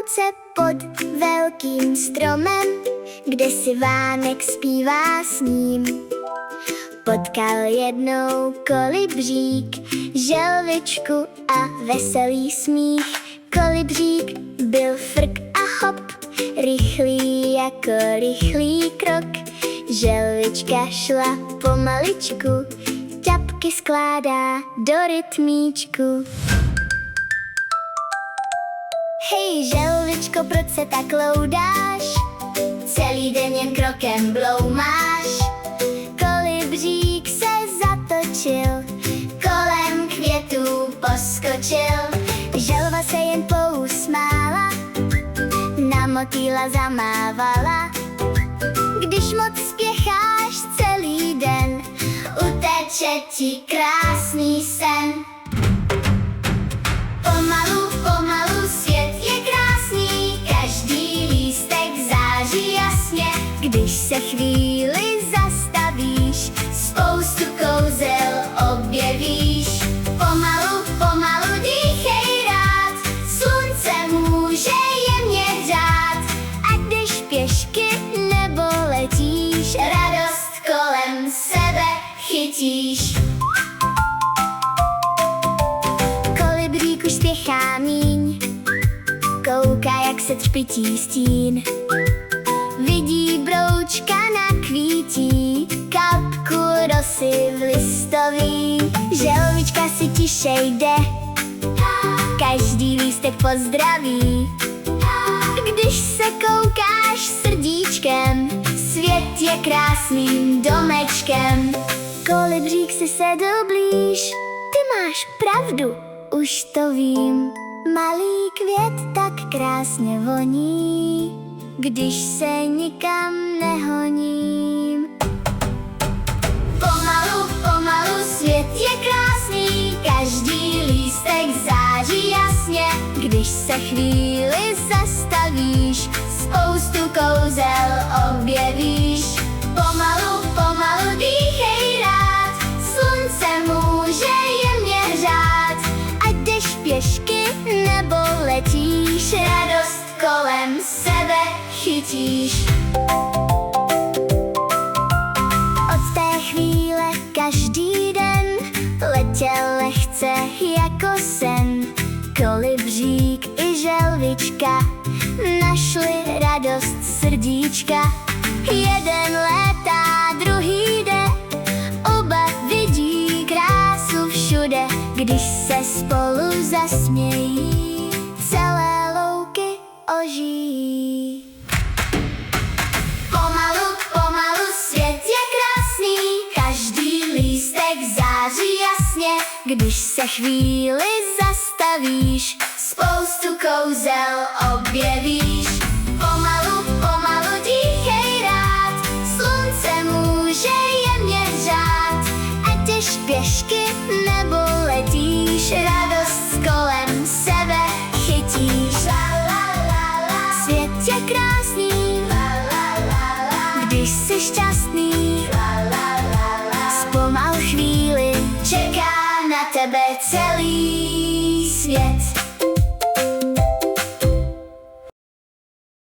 Vánoce pod velkým stromem, kde si Vánek zpívá s ním. Potkal jednou kolibřík, želvičku a veselý smích. Kolibřík byl frk a hop, rychlý jako rychlý krok. Želvička šla pomaličku, ťapky skládá do rytmíčku. Hej želvičko, proč se tak loudáš? Celý den jen krokem bloumáš. Kolibřík se zatočil, kolem květů poskočil. Želva se jen pousmála, na motýla zamávala. Když moc spěcháš celý den, uteče ti krásný sen. Pomalu, pomalu, svět je krásný, každý lístek září jasně. Když se chvíli zastavíš, spoustu kouzel objevíš. Pomalu, pomalu, dýchej rád, slunce může jemně hřát. Ať jdeš pěšky nebo letíš, radost kolem sebe chytíš. Kolibřík už spěchá míň, kouká, jak se třpytí stín. Vidí broučka na kvítí, kapku rosy v listový. Želvička si tiše jde, každý lístek pozdraví. Když se koukáš srdíčkem, svět je krásným domečkem. Kolibřík si sedl blíž, ty máš pravdu, už to vím. Malý květ tak krásně voní, když se nikam nehoním. Pomalu, pomalu, svět je krásný, každý lístek září jasně. Když se chvíli zastavíš, spoustu kouzel objevíš. Pomalu, pomalu, dýchej rád, slunce může jemně hřát. Ať jdeš pěšky nebo letíš, radost kolem sebe chytíš. Od té chvíle každý den letěl lehce jako sen. Kolibřík i želvička našli radost srdíčka. Jeden létá, druhý jde, oba vidí krásu všude. Když se spolu zasmějí, celé louky ožijí. Pomalu, pomalu, svět je krásný, každý lístek září jasně. Když se chvíli zastavíš, spoustu kouzel objevíš. Pomalu, pomalu, dýchej rád, slunce může jemně hřát. Ať jdeš pěšky nebo letíš, radost kolem sebe chytíš. Svět je krásný, když jsi šťastný.